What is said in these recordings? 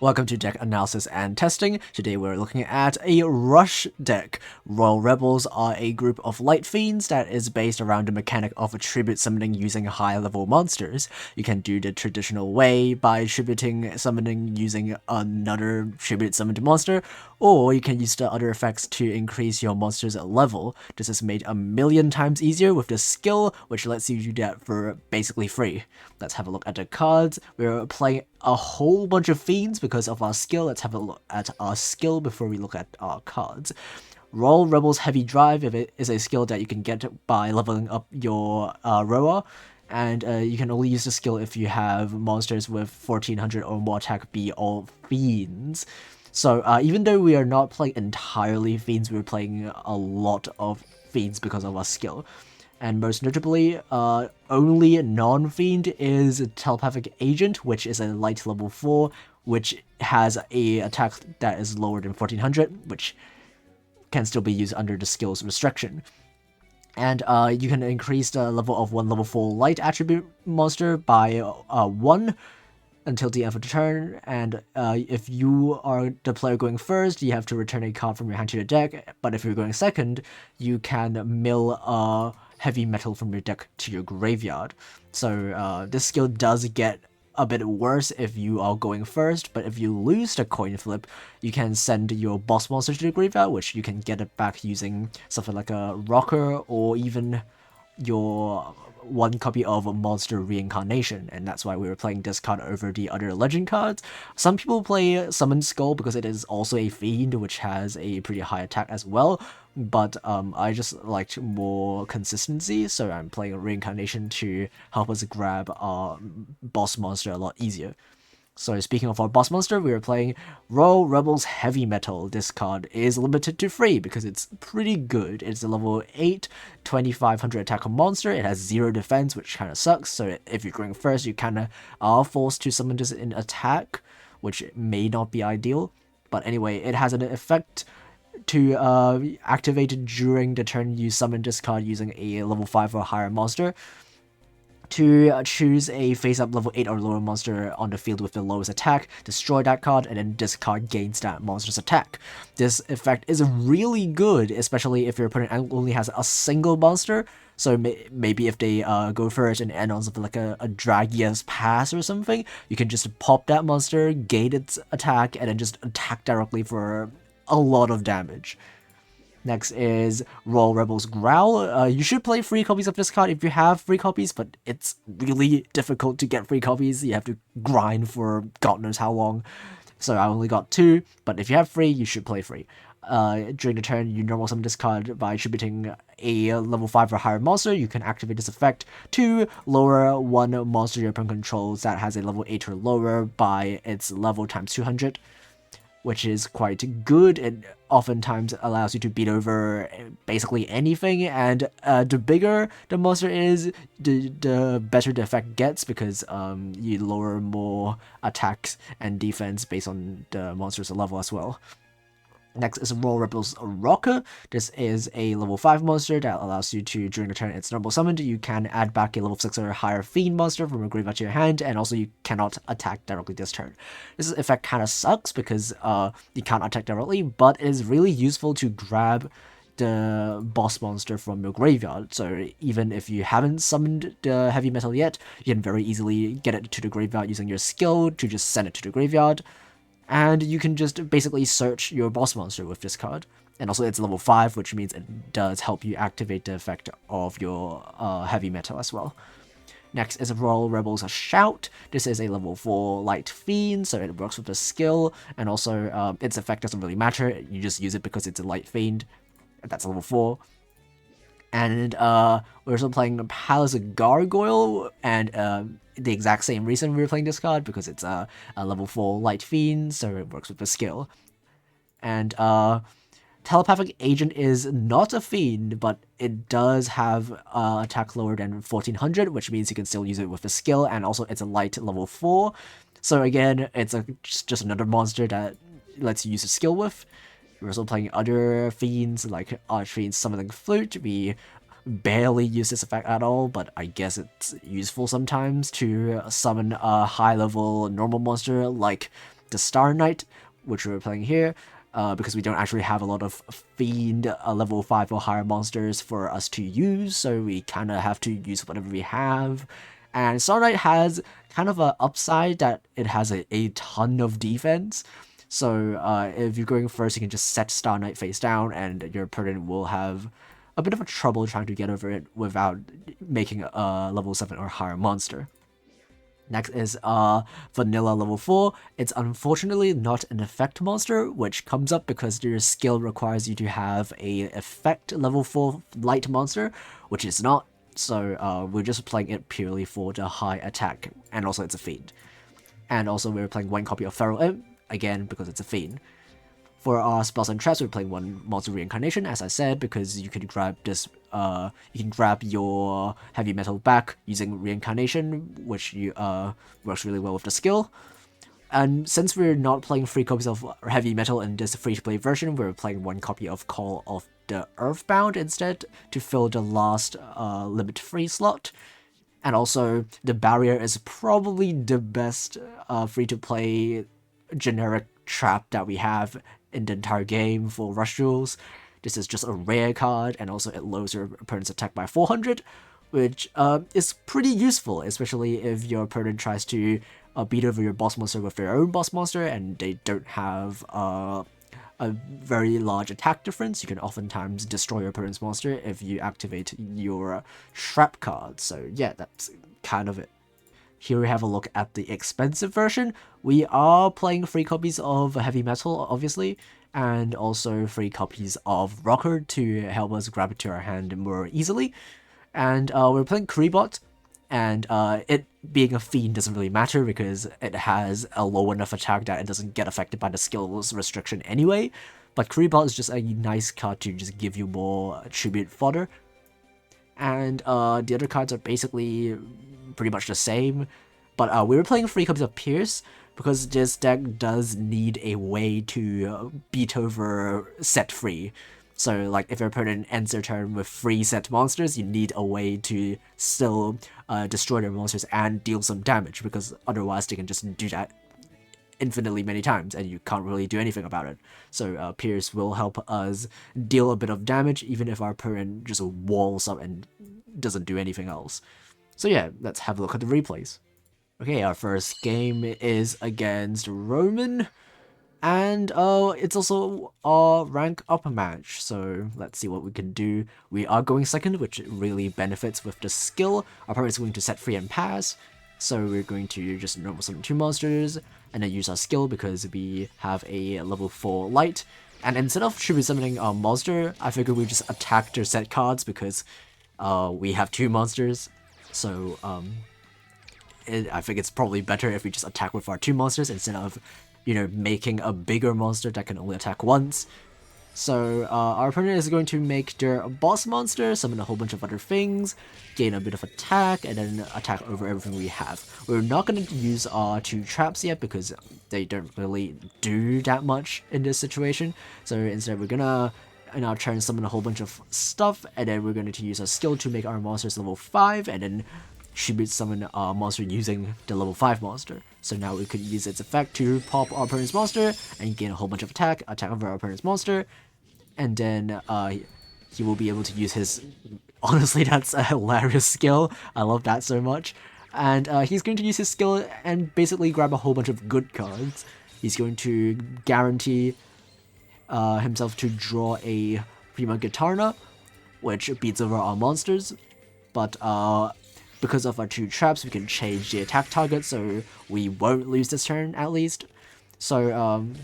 Welcome to deck analysis and testing. Today we're looking at a rush deck. Royal Rebels are a group of light fiends that is based around the mechanic of tribute summoning using high level monsters. You can do the traditional way by tributing summoning using another tribute summoned monster, or you can use the other effects to increase your monster's level. This is made a million times easier with the skill, which lets you do that for basically free. Let's have a look at the cards. We're playing a whole bunch of fiends because of our skill. Let's have a look at our skill before we look at our cards. Royal Rebels Heavy Drive is a skill that you can get by leveling up your Roa, and you can only use the skill if you have monsters with 1400 or more attack be all fiends. So even though we are not playing entirely fiends, we're playing a lot of fiends because of our skill. And most notably, only non-fiend is Telepathic Agent, which is a light level 4, which has a attack that is lower than 1400, which can still be used under the skill's restriction. And you can increase the level of one level 4 light attribute monster by 1 until the end of the turn, and if you are the player going first, you have to return a card from your hand to the deck, but if you're going second, you can mill a heavy metal from your deck to your graveyard. So this skill does get a bit worse if you are going first, but if you lose the coin flip, you can send your boss monster to the graveyard, which you can get it back using something like a rocker or even your one copy of Monster Reincarnation, and that's why we were playing this card over the other legend cards. Some people play Summon Skull because it is also a fiend which has a pretty high attack as well, but I just liked more consistency, so I'm playing Reincarnation to help us grab our boss monster a lot easier. So speaking of our boss monster, we are playing Royal Rebels Heavy Metal. This card is limited to free because it's pretty good. It's a level 8, 2500 attack monster. It has 0 defense, which kind of sucks. So if you're going first, you kind of are forced to summon this in attack, which may not be ideal. But anyway, it has an effect to activate during the turn you summon this card using a level 5 or higher monster, to choose a face-up level 8 or lower monster on the field with the lowest attack, destroy that card, and then this card gains that monster's attack. This effect is really good, especially if your opponent only has a single monster, so maybe if they go first and end on something like a Dragia's Pass or something, you can just pop that monster, gain its attack, and then just attack directly for a lot of damage. Next is Royal Rebels Growl. You should play free copies of this card if you have free copies, but it's really difficult to get free copies. You have to grind for God knows how long. So I only got 2, but if you have free, you should play free. During the turn, you normal summon this card by attributing a level 5 or higher monster. You can activate this effect to lower one monster your opponent controls that has a level 8 or lower by its level times 200. Which is quite good. It oftentimes allows you to beat over basically anything, and the bigger the monster is, the better the effect gets, because you lower more attacks and defense based on the monster's level as well. Next is Royal Rebels Rocker. This is a level 5 monster that allows you to, during the turn it's normal summoned, you can add back a level 6 or higher fiend monster from your graveyard to your hand, and also you cannot attack directly this turn. This effect kind of sucks because you can't attack directly, but it is really useful to grab the boss monster from your graveyard. So even if you haven't summoned the heavy metal yet, you can very easily get it to the graveyard using your skill to just send it to the graveyard. And you can just basically search your boss monster with this card. And also it's level 5, which means it does help you activate the effect of your heavy metal as well. Next is Royal Rebels Shout. This is a level 4 light fiend, so it works with the skill, and also its effect doesn't really matter. You just use it because it's a light fiend. That's level 4. And we're also playing Palace Gargoyle, and the exact same reason we were playing this card, because it's a level 4 light fiend, so it works with the skill. And Telepathic Agent is not a fiend, but it does have attack lower than 1400, which means you can still use it with the skill, and also it's a light level 4. So again, it's just another monster that lets you use a skill with. We're also playing other fiends like Archfiend Summoning Flute. We barely use this effect at all, but I guess it's useful sometimes to summon a high-level normal monster like the Star Knight, which we're playing here, because we don't actually have a lot of Fiend level 5 or higher monsters for us to use, so we kind of have to use whatever we have. And Star Knight has kind of an upside that it has a ton of defense. So if you're going first, you can just set Star Knight face down, and your opponent will have a bit of a trouble trying to get over it without making a level 7 or higher monster. Next is Vanilla level 4. It's unfortunately not an effect monster, which comes up because your skill requires you to have a effect level 4 light monster, which is not. So we're just playing it purely for the high attack, and also it's a Fiend. And also we're playing one copy of Feral Imp, again because it's a Fiend. For our spells and traps, we're playing one monster reincarnation, as I said, because you can grab this. You can grab your heavy metal back using reincarnation, which works really well with the skill. And since we're not playing 3 copies of heavy metal in this free-to-play version, we're playing 1 copy of Call of the Earthbound instead to fill the last limit-free slot. And also, the barrier is probably the best free-to-play generic trap that we have in the entire game for rush duels. This is just a rare card, and also it lowers your opponent's attack by 400, which is pretty useful, especially if your opponent tries to beat over your boss monster with their own boss monster and they don't have a very large attack difference. You can oftentimes destroy your opponent's monster if you activate your trap card. So yeah, that's kind of it. Here we have a look at the expensive version. We are playing 3 copies of Heavy Metal, obviously, and also 3 copies of Rocker to help us grab it to our hand more easily. And we're playing Kribot, and it being a Fiend doesn't really matter because it has a low enough attack that it doesn't get affected by the skills restriction anyway. But Kribot is just a nice card to just give you more tribute fodder. And the other cards are basically pretty much the same, but we were playing 3 copies of Pierce because this deck does need a way to beat over set 3. So like if your opponent ends their turn with 3 set monsters, you need a way to still destroy their monsters and deal some damage, because otherwise they can just do that infinitely many times and you can't really do anything about it. So Pierce will help us deal a bit of damage even if our opponent just walls up and doesn't do anything else. So yeah, let's have a look at the replays. Okay, our first game is against Roman, and it's also a rank up match, so let's see what we can do. We are going second, which really benefits with the skill. Our opponent is going to set free and pass, so we're going to just normal summon 2 monsters, and then use our skill because we have a level 4 light. And instead of tribute summoning our monster, I figured we just attack their set cards because we have 2 monsters. So I think it's probably better if we just attack with our 2 monsters instead of, making a bigger monster that can only attack once. So our opponent is going to make their boss monster, summon a whole bunch of other things, gain a bit of attack, and then attack over everything we have. We're not going to use our 2 traps yet because they don't really do that much in this situation. So instead we're gonna, in our turn, summon a whole bunch of stuff, and then we're going to use a skill to make our monsters level 5, and then tribute summon our monster using the level 5 monster. So now we could use its effect to pop our opponent's monster, and gain a whole bunch of attack over our opponent's monster, and then he will be able to use his... Honestly, that's a hilarious skill. I love that so much. And he's going to use his skill and basically grab a whole bunch of good cards. He's going to guarantee himself to draw a Prima Gitarna, which beats over our monsters, but because of our 2 traps, we can change the attack target, so we won't lose this turn, at least. So, I'm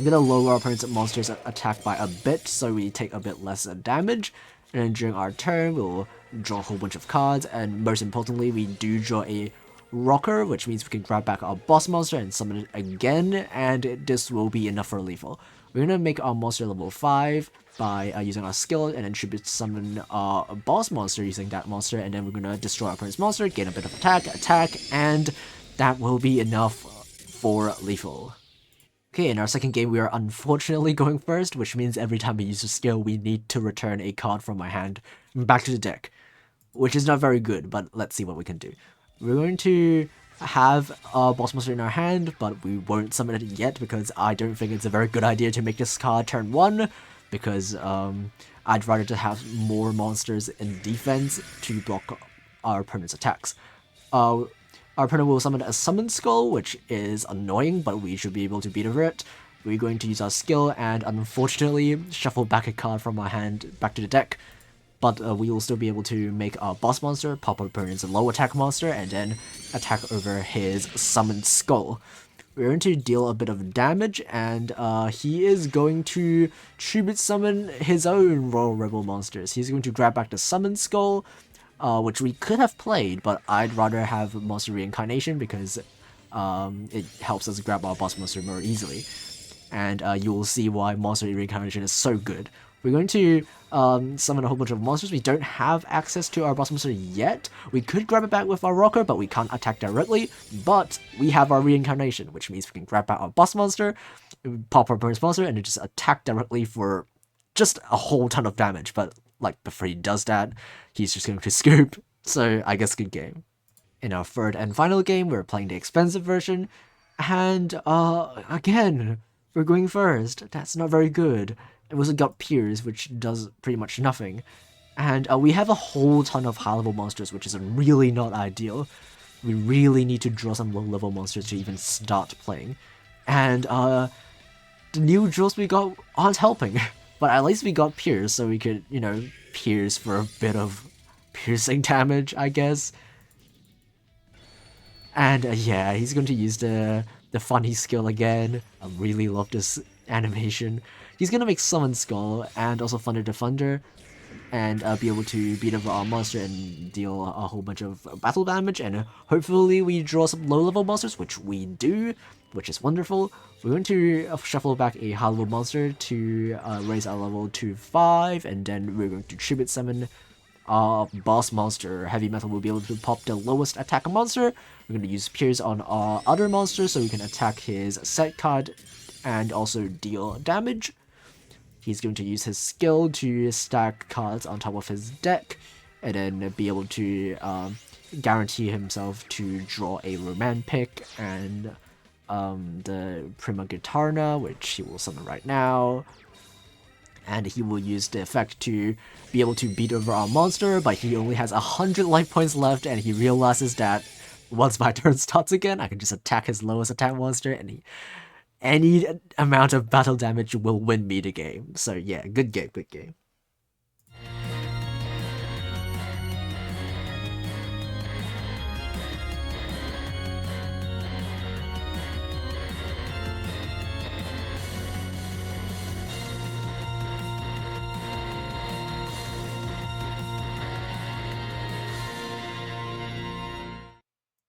gonna lower our opponent's monster's attack by a bit, so we take a bit less damage, and then during our turn, we'll draw a whole bunch of cards, and most importantly, we do draw a Rocker, which means we can grab back our boss monster and summon it again, and this will be enough for lethal. We're gonna make our monster level 5 by using our skill, and then tribute summon a boss monster using that monster, and then we're gonna destroy our opponent's monster, gain a bit of attack, and that will be enough for lethal. Okay, in our second game, we are unfortunately going first, which means every time we use a skill, we need to return a card from my hand back to the deck, which is not very good, but let's see what we can do. We're going to have a boss monster in our hand, but we won't summon it yet because I don't think it's a very good idea to make this card turn 1, because I'd rather to have more monsters in defense to block our opponent's attacks. Our opponent will summon a Summon Skull, which is annoying, but we should be able to beat over it. We're going to use our skill and unfortunately shuffle back a card from our hand back to the deck, but we will still be able to make our boss monster pop our opponent's low attack monster and then attack over his Summoned Skull. We're going to deal a bit of damage, and he is going to tribute summon his own Royal Rebel monsters. He's going to grab back the Summoned Skull, which we could have played, but I'd rather have Monster Reincarnation because it helps us grab our boss monster more easily. And you will see why Monster Reincarnation is so good. We're going to summon a whole bunch of monsters. We don't have access to our boss monster yet. We could grab it back with our rocker, but we can't attack directly. But we have our reincarnation, which means we can grab back our boss monster, pop our opponent's monster, and just attack directly for just a whole ton of damage. But like before he does that, he's just going to scoop. So I guess good game. In our third and final game, we're playing the expensive version, and again, we're going first. That's not very good. It was a Gut Pierce, which does pretty much nothing. And we have a whole ton of high-level monsters, which is really not ideal. We really need to draw some low-level monsters to even start playing. And the new draws we got aren't helping. But at least we got Pierce, so we could, you know, pierce for a bit of piercing damage, I guess. And yeah, he's going to use the funny skill again. I really love this animation. He's going to make Summon Skull and also Thunder the Thunder, and be able to beat over our monster and deal a whole bunch of battle damage, and hopefully we draw some low-level monsters, which we do, which is wonderful. We're going to shuffle back a high-level monster to raise our level to 5, and then we're going to tribute summon our boss monster. Heavy Metal will be able to pop the lowest attack monster. We're going to use Pierce on our other monster so we can attack his set card and also deal damage. He's going to use his skill to stack cards on top of his deck, and then be able to guarantee himself to draw a Romantic and the Prima Guitarna, which he will summon right now. And he will use the effect to be able to beat over our monster, but he only has 100 life points left, and he realizes that once my turn starts again, I can just attack his lowest attack monster, and any amount of battle damage will win me the game. So yeah, good game, good game.